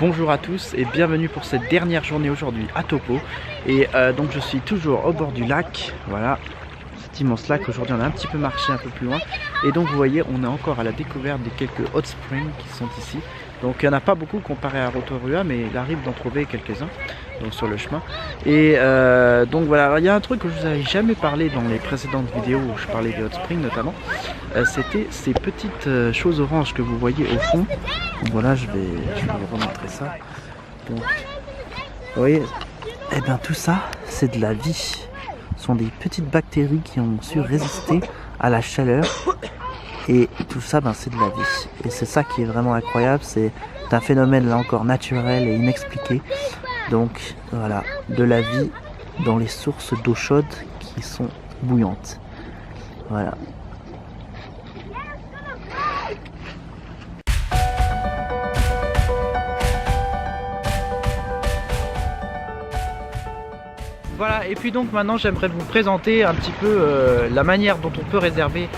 bonjour à tous et bienvenue pour cette dernière journée aujourd'hui à Topo. Et donc je suis toujours au bord du lac, voilà, cet immense lac. Aujourd'hui on a un petit peu marché un peu plus loin. Et donc vous voyez, on est encore à la découverte de quelques hot springs qui sont ici. Donc il n'y en a pas beaucoup comparé à Rotorua, mais il arrive d'en trouver quelques-uns donc sur le chemin. Et donc voilà, il y a un truc que je vous avais jamais parlé dans les précédentes vidéos où je parlais des hot springs notamment. C'était ces petites choses oranges que vous voyez au fond. Donc voilà, je vais vous remontrer ça. Donc, vous voyez, et bien tout ça, c'est de la vie. Ce sont des petites bactéries qui ont su résister à la chaleur. Et tout ça, ben, c'est de la vie. Et c'est ça qui est vraiment incroyable. C'est un phénomène là encore naturel et inexpliqué. Donc voilà, de la vie dans les sources d'eau chaude qui sont bouillantes. Voilà. Voilà, et puis donc maintenant j'aimerais vous présenter un petit peu la manière dont on peut réserver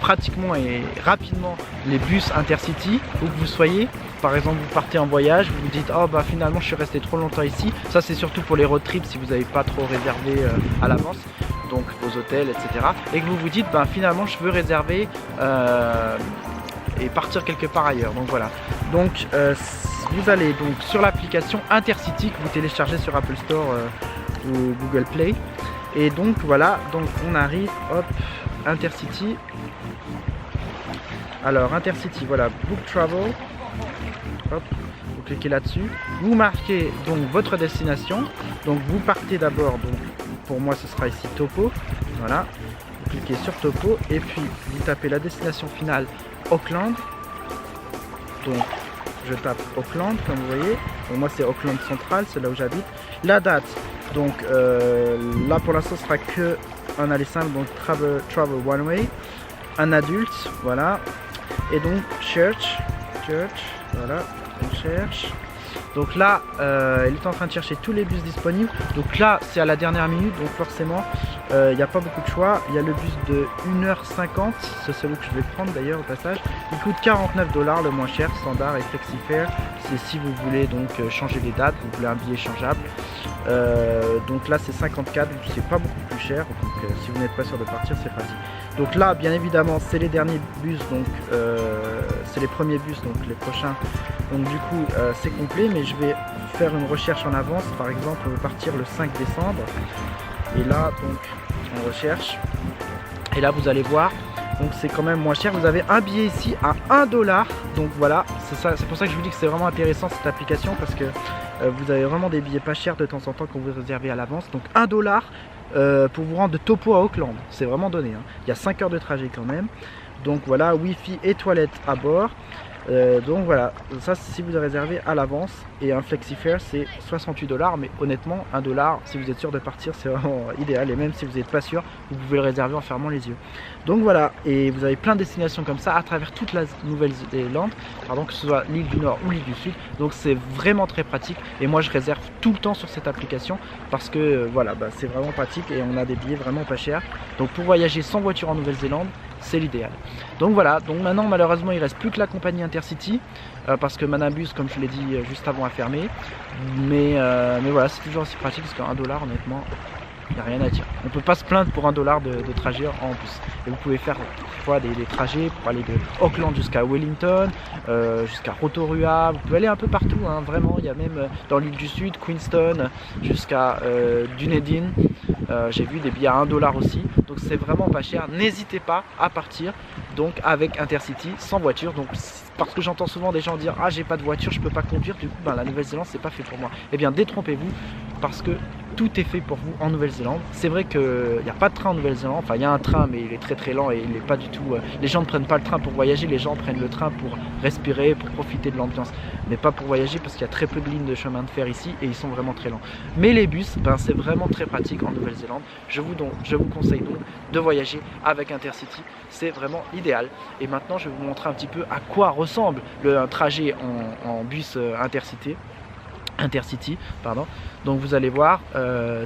pratiquement et rapidement les bus Intercity, où que vous soyez. Par exemple, vous partez en voyage, vous vous dites oh bah finalement je suis resté trop longtemps ici. Ça c'est surtout pour les road trips si vous n'avez pas trop réservé à l'avance, donc vos hôtels, etc. Et que vous vous dites bah finalement je veux réserver et partir quelque part ailleurs. Donc voilà. Donc vous allez donc sur l'application Intercity que vous téléchargez sur Apple Store ou Google Play. Et donc voilà, donc on arrive, hop, Intercity. Alors Intercity, voilà, Book Travel. Hop, vous cliquez là-dessus. Vous marquez donc votre destination. Donc vous partez d'abord, donc pour moi ce sera ici Topo. Voilà, vous cliquez sur Topo et puis vous tapez la destination finale Auckland. Donc je tape Auckland comme vous voyez. Donc moi c'est Auckland Central, c'est là où j'habite. La date, donc là pour l'instant ce sera que un aller simple, donc travel one way, un adulte, voilà. Et donc church, voilà, on cherche. Donc là, il est en train de chercher tous les bus disponibles. Donc là, c'est à la dernière minute, donc forcément, il n'y a pas beaucoup de choix. Il y a le bus de 1h50, c'est celui que je vais prendre d'ailleurs au passage. Il coûte 49 $, le moins cher, standard et flexifare. C'est si vous voulez donc changer les dates, vous voulez un billet changeable. Donc là, c'est 54, c'est pas beaucoup plus cher. Donc si vous n'êtes pas sûr de partir, c'est facile. Donc là, bien évidemment, c'est les derniers bus, donc c'est les premiers bus, donc les prochains. Donc du coup, c'est complet, mais je vais faire une recherche en avance. Par exemple, on veut partir le 5 décembre. Et là, donc, on recherche. Et là, vous allez voir, donc c'est quand même moins cher. Vous avez un billet ici à 1 $. Donc voilà, c'est pour ça que je vous dis que c'est vraiment intéressant cette application, parce que vous avez vraiment des billets pas chers de temps en temps quand vous réservez à l'avance. Donc 1 $ pour vous rendre de Topo à Auckland. C'est vraiment donné, hein. Il y a 5 heures de trajet quand même. Donc voilà, Wi-Fi et toilettes à bord. Donc voilà, ça si vous réservez à l'avance. Et un flexifare c'est 68 $, mais honnêtement 1 $, si vous êtes sûr de partir, c'est vraiment idéal. Et même si vous n'êtes pas sûr, vous pouvez le réserver en fermant les yeux. Donc voilà, et vous avez plein de destinations comme ça à travers toute la Nouvelle-Zélande, pardon, que ce soit l'île du Nord ou l'île du Sud. Donc c'est vraiment très pratique, et moi je réserve tout le temps sur cette application parce que voilà, bah, c'est vraiment pratique et on a des billets vraiment pas chers. Donc pour voyager sans voiture en Nouvelle-Zélande, c'est l'idéal. Donc voilà, donc maintenant malheureusement il reste plus que la compagnie Intercity parce que Manabus, comme je l'ai dit juste avant, a fermé. Mais voilà, c'est toujours aussi pratique parce qu'un $, honnêtement, il n'y a rien à dire. On peut pas se plaindre pour 1 $ de trajet en plus. Et vous pouvez faire parfois des trajets pour aller de Auckland jusqu'à Wellington, jusqu'à Rotorua. Vous pouvez aller un peu partout, hein, vraiment. Il y a même dans l'île du Sud, Queenstown, jusqu'à Dunedin. J'ai vu des billets à 1 $ aussi. Donc c'est vraiment pas cher. N'hésitez pas à partir donc avec Intercity sans voiture. Donc parce que j'entends souvent des gens dire ah j'ai pas de voiture, je peux pas conduire. Du coup ben, la Nouvelle-Zélande c'est pas fait pour moi. Eh bien détrompez-vous, parce que tout est fait pour vous en Nouvelle-Zélande. C'est vrai qu'il n'y a pas de train en Nouvelle-Zélande. Enfin, il y a un train, mais il est très très lent et il n'est pas du tout. Les gens ne prennent pas le train pour voyager, les gens prennent le train pour respirer, pour profiter de l'ambiance, mais pas pour voyager parce qu'il y a très peu de lignes de chemin de fer ici et ils sont vraiment très lents. Mais les bus, ben, c'est vraiment très pratique en Nouvelle-Zélande. Je vous conseille donc de voyager avec Intercity. C'est vraiment idéal. Et maintenant, je vais vous montrer un petit peu à quoi ressemble un trajet en bus Intercity, pardon. Donc vous allez voir,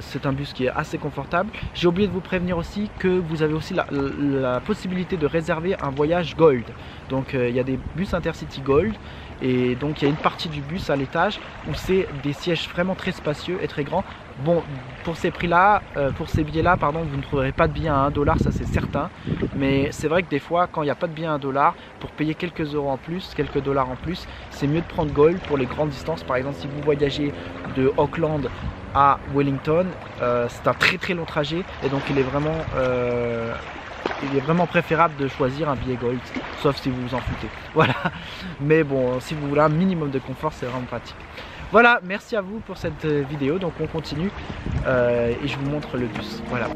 c'est un bus qui est assez confortable. J'ai oublié de vous prévenir aussi que vous avez aussi la possibilité de réserver un voyage Gold. Donc il y a des bus Intercity Gold Et donc il y a une partie du bus à l'étage où c'est des sièges vraiment très spacieux et très grands. Bon, pour ces prix-là, pour ces billets-là, pardon, vous ne trouverez pas de billets à 1 $, ça c'est certain. Mais c'est vrai que des fois, quand il n'y a pas de billets à 1 $, pour payer quelques euros en plus, quelques dollars en plus, c'est mieux de prendre Gold pour les grandes distances. Par exemple, si vous voyagez de Auckland à Wellington, c'est un très très long trajet et donc il est vraiment préférable de choisir un billet Gold, sauf si vous vous en foutez. Voilà, mais bon, si vous voulez un minimum de confort, c'est vraiment pratique. Voilà, merci à vous pour cette vidéo. Donc on continue et je vous montre le bus. Voilà.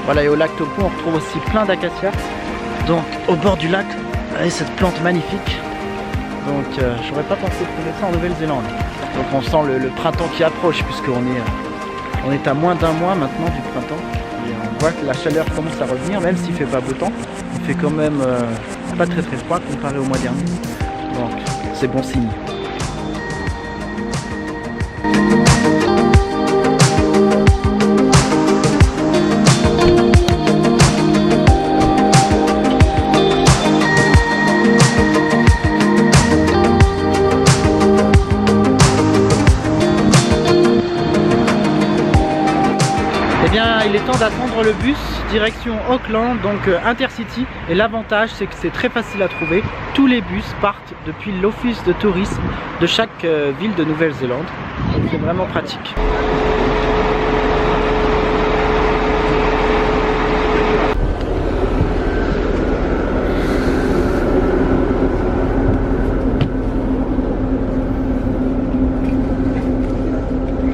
Voilà, et au lac Taupo, on retrouve aussi plein d'acacias. Donc au bord du lac, et cette plante magnifique. Donc j'aurais pas pensé trouver ça en Nouvelle-Zélande. Donc on sent le printemps qui approche, puisqu'on est à moins d'un mois maintenant du printemps. Et on voit que la chaleur commence à revenir, même s'il fait pas beau temps. Il fait quand même pas très très froid comparé au mois dernier. Donc c'est bon signe. Eh bien, il est temps d'attendre le bus direction Auckland, donc Intercity. Et l'avantage, c'est que c'est très facile à trouver. Tous les bus partent depuis l'office de tourisme de chaque ville de Nouvelle-Zélande. Donc c'est vraiment pratique.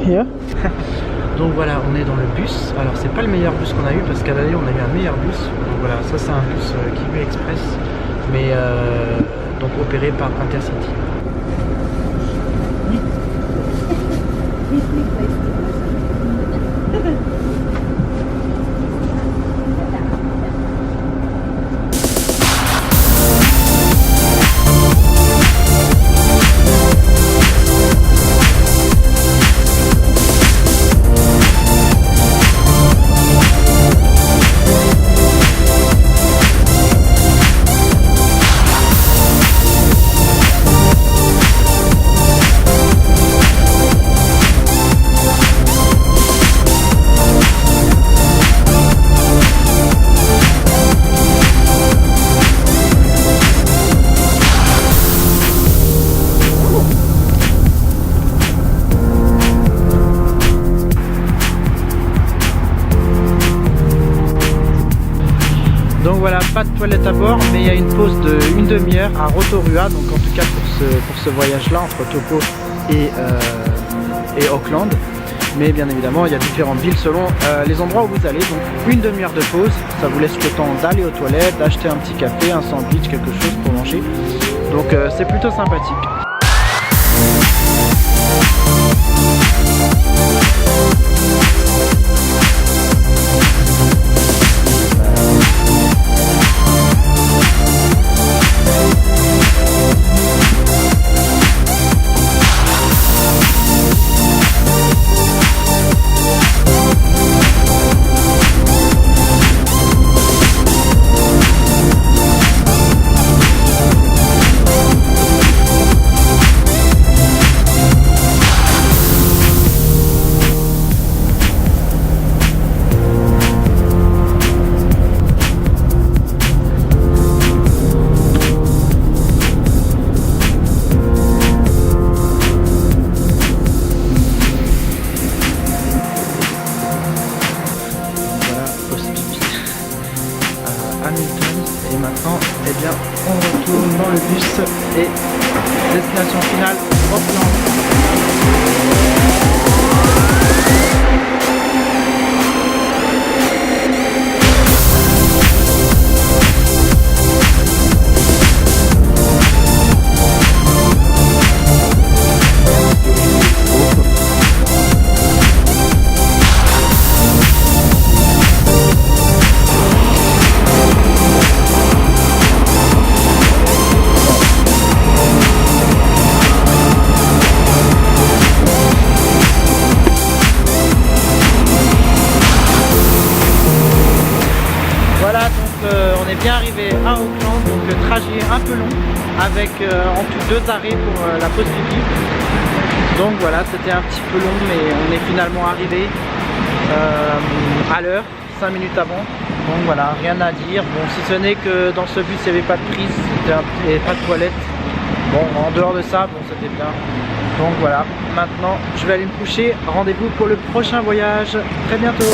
Here. Donc voilà, on est dans le bus. Alors c'est pas le meilleur bus qu'on a eu parce qu'à l'aller on a eu un meilleur bus. Donc voilà, ça c'est un bus Kiwi Express, mais donc opéré par Intercity. Donc voilà, pas de toilette à bord, mais il y a une pause de 1 demi-heure à Rotorua, donc en tout cas pour ce voyage-là entre Taupo et Auckland. Mais bien évidemment, il y a différentes villes selon les endroits où vous allez. Donc 1 demi-heure de pause, ça vous laisse le temps d'aller aux toilettes, d'acheter un petit café, un sandwich, quelque chose pour manger. Donc c'est plutôt sympathique. un peu long, avec en tout 2 arrêts pour la pause pipi. Donc voilà, c'était un petit peu long, mais on est finalement arrivé à l'heure, 5 minutes avant. Donc voilà, rien à dire. Bon, si ce n'est que dans ce bus il n'y avait pas de prise et pas de toilette. Bon, en dehors de ça, bon, c'était bien. Donc voilà, maintenant je vais aller me coucher. Rendez-vous pour le prochain voyage. Très bientôt.